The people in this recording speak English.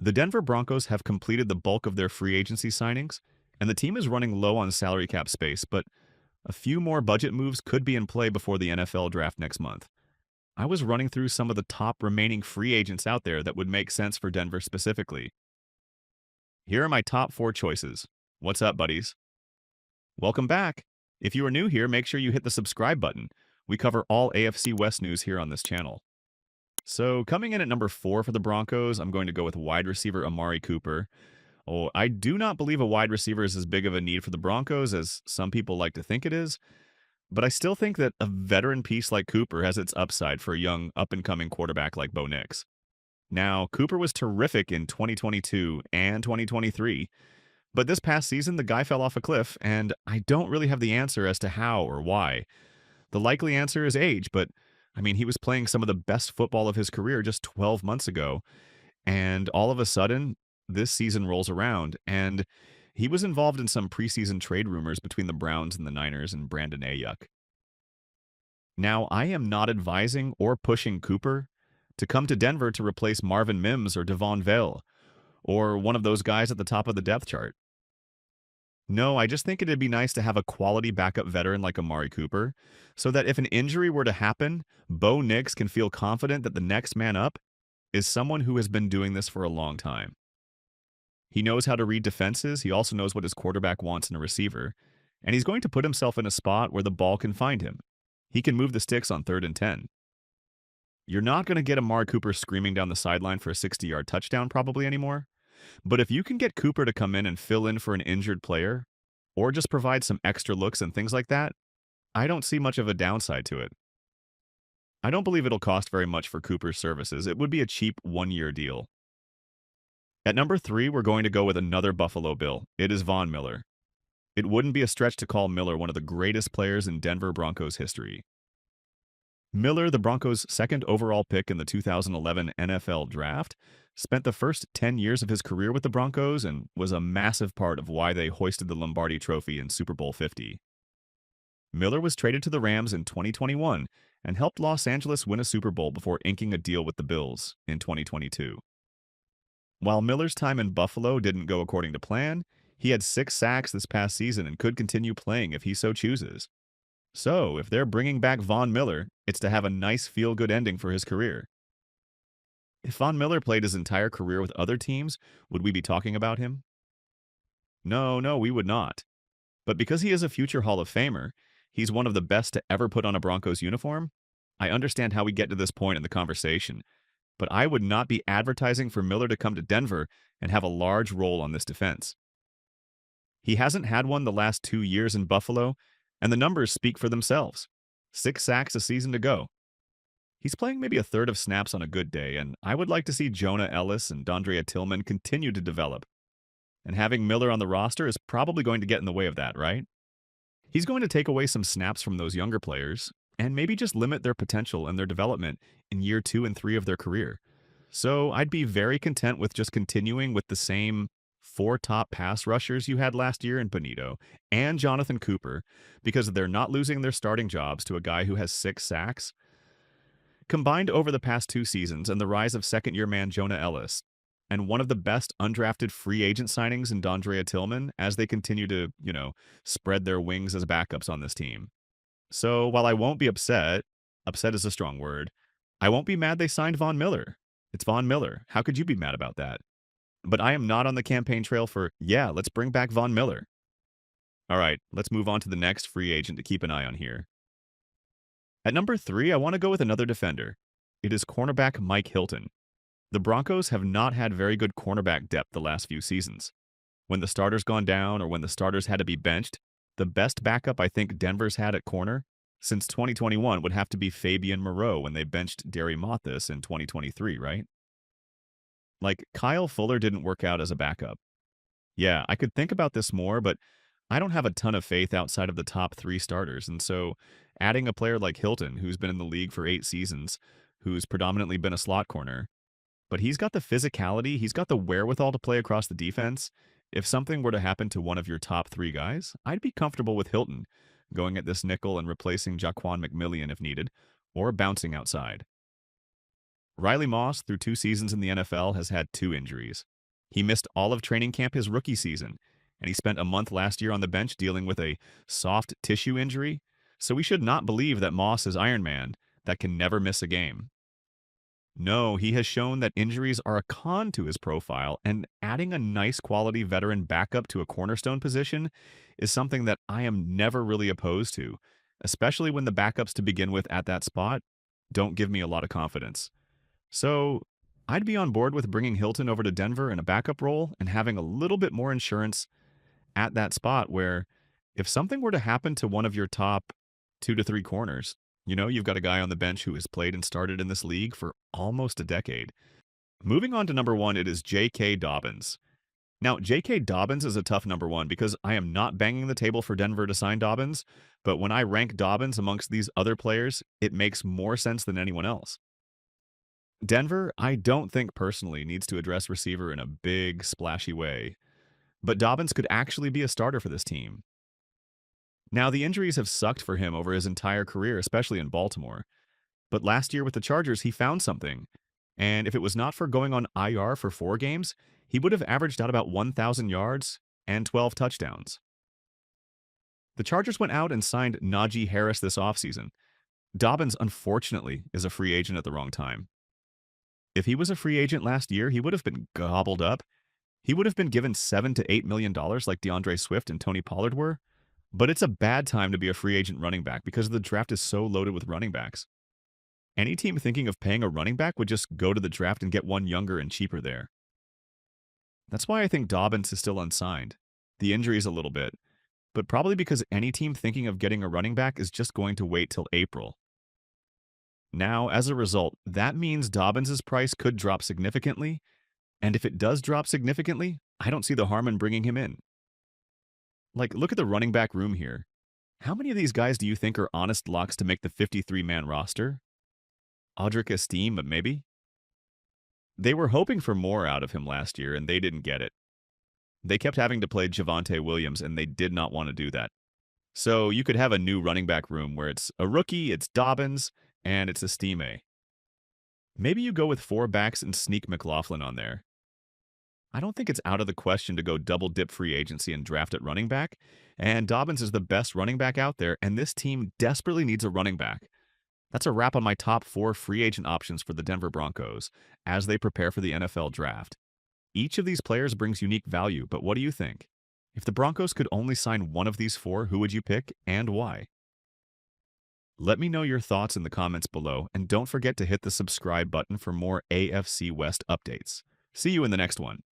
The Denver Broncos have completed the bulk of their free agency signings, and the team is running low on salary cap space, but a few more budget moves could be in play before the NFL draft next month. I was running through some of the top remaining free agents out there that would make sense for Denver specifically. Here are my top four choices. What's up, buddies? Welcome back. If you are new here, make sure you hit the subscribe button. We cover all AFC West news here on this channel. So, coming in at number 4 for the Broncos, I'm going to go with wide receiver Amari Cooper. Oh, I do not believe a wide receiver is as big of a need for the Broncos as some people like to think it is, but I still think that a veteran piece like Cooper has its upside for a young, up-and-coming quarterback like Bo Nix. Now, Cooper was terrific in 2022 and 2023, but this past season, the guy fell off a cliff, and I don't really have the answer as to how or why. The likely answer is age, but I mean, he was playing some of the best football of his career just 12 months ago, and all of a sudden, this season rolls around, and he was involved in some preseason trade rumors between the Browns and the Niners and Brandon Ayuk. Now, I am not advising or pushing Cooper to come to Denver to replace Marvin Mims or Devon Vale or one of those guys at the top of the depth chart. No, I just think it'd be nice to have a quality backup veteran like Amari Cooper so that if an injury were to happen, Bo Nix can feel confident that the next man up is someone who has been doing this for a long time. He knows how to read defenses, he also knows what his quarterback wants in a receiver, and he's going to put himself in a spot where the ball can find him. He can move the sticks on 3rd and 10. You're not going to get Amari Cooper screaming down the sideline for a 60-yard touchdown probably anymore, but if you can get Cooper to come in and fill in for an injured player, or just provide some extra looks and things like that, I don't see much of a downside to it. I don't believe it'll cost very much for Cooper's services. It would be a cheap one-year deal. At number 3, we're going to go with another Buffalo Bill. It is Von Miller. It wouldn't be a stretch to call Miller one of the greatest players in Denver Broncos history. Miller, the Broncos' second overall pick in the 2011 NFL Draft, spent the first 10 years of his career with the Broncos and was a massive part of why they hoisted the Lombardi Trophy in Super Bowl 50. Miller was traded to the Rams in 2021 and helped Los Angeles win a Super Bowl before inking a deal with the Bills in 2022. While Miller's time in Buffalo didn't go according to plan, he had 6 sacks this past season and could continue playing if he so chooses. So, if they're bringing back Von Miller, it's to have a nice feel-good ending for his career. If Von Miller played his entire career with other teams, would we be talking about him? No, we would not. But because he is a future Hall of Famer, he's one of the best to ever put on a Broncos uniform, I understand how we get to this point in the conversation, but I would not be advertising for Miller to come to Denver and have a large role on this defense. He hasn't had one the last 2 years in Buffalo, and the numbers speak for themselves. 6 sacks a season to go. He's playing maybe a third of snaps on a good day, and I would like to see Jonah Ellis and Dondrea Tillman continue to develop. And having Miller on the roster is probably going to get in the way of that, right? He's going to take away some snaps from those younger players, and maybe just limit their potential and their development in year 2 and 3 of their career. So I'd be very content with just continuing with the same 4 top pass rushers you had last year in Bonito and Jonathan Cooper, because they're not losing their starting jobs to a guy who has 6 sacks. Combined over the past 2 seasons and the rise of second-year man Jonah Ellis, and one of the best undrafted free agent signings in Dondrea Tillman as they continue to, spread their wings as backups on this team. So while I won't be upset is a strong word, I won't be mad they signed Von Miller. It's Von Miller. How could you be mad about that? But I am not on the campaign trail for, let's bring back Von Miller. All right, let's move on to the next free agent to keep an eye on here. At number 3, I want to go with another defender. It is cornerback Mike Hilton. The Broncos have not had very good cornerback depth the last few seasons. When the starters gone down or when the starters had to be benched, the best backup I think Denver's had at corner since 2021 would have to be Fabian Moreau when they benched Derry Mathis in 2023, right? Like, Kyle Fuller didn't work out as a backup. Yeah, I could think about this more, but I don't have a ton of faith outside of the top 3 starters, and so adding a player like Hilton, who's been in the league for 8 seasons, who's predominantly been a slot corner, but he's got the physicality, he's got the wherewithal to play across the defense. If something were to happen to one of your top 3 guys, I'd be comfortable with Hilton going at this nickel and replacing Jaquan McMillian if needed, or bouncing outside. Riley Moss, through 2 seasons in the NFL, has had 2 injuries. He missed all of training camp his rookie season, and he spent a month last year on the bench dealing with a soft tissue injury, so we should not believe that Moss is Iron Man that can never miss a game. No, he has shown that injuries are a con to his profile, and adding a nice quality veteran backup to a cornerstone position is something that I am never really opposed to, especially when the backups to begin with at that spot don't give me a lot of confidence. So, I'd be on board with bringing Hilton over to Denver in a backup role and having a little bit more insurance at that spot where if something were to happen to one of your top 2 to 3 corners, you've got a guy on the bench who has played and started in this league for almost a decade. Moving on to number one, it is J.K. Dobbins. Now, J.K. Dobbins is a tough number one because I am not banging the table for Denver to sign Dobbins, but when I rank Dobbins amongst these other players, it makes more sense than anyone else. Denver, I don't think personally needs to address receiver in a big, splashy way, but Dobbins could actually be a starter for this team. Now, the injuries have sucked for him over his entire career, especially in Baltimore. But last year with the Chargers, he found something. And if it was not for going on IR for 4 games, he would have averaged out about 1,000 yards and 12 touchdowns. The Chargers went out and signed Najee Harris this offseason. Dobbins, unfortunately, is a free agent at the wrong time. If he was a free agent last year, he would have been gobbled up. He would have been given $7 to $8 million like DeAndre Swift and Tony Pollard were. But it's a bad time to be a free agent running back because the draft is so loaded with running backs. Any team thinking of paying a running back would just go to the draft and get one younger and cheaper there. That's why I think Dobbins is still unsigned. The injury is a little bit, but probably because any team thinking of getting a running back is just going to wait till April. Now, as a result, that means Dobbins' price could drop significantly, and if it does drop significantly, I don't see the harm in bringing him in. Look at the running back room here. How many of these guys do you think are honest locks to make the 53-man roster? Audric Esteem, but maybe? They were hoping for more out of him last year, and they didn't get it. They kept having to play Javonte Williams, and they did not want to do that. So you could have a new running back room where it's a rookie, it's Dobbins, and it's Estime. Maybe you go with 4 backs and sneak McLaughlin on there. I don't think it's out of the question to go double-dip free agency and draft at running back, and Dobbins is the best running back out there, and this team desperately needs a running back. That's a wrap on my top 4 free agent options for the Denver Broncos as they prepare for the NFL draft. Each of these players brings unique value, but what do you think? If the Broncos could only sign one of these 4, who would you pick and why? Let me know your thoughts in the comments below, and don't forget to hit the subscribe button for more AFC West updates. See you in the next one.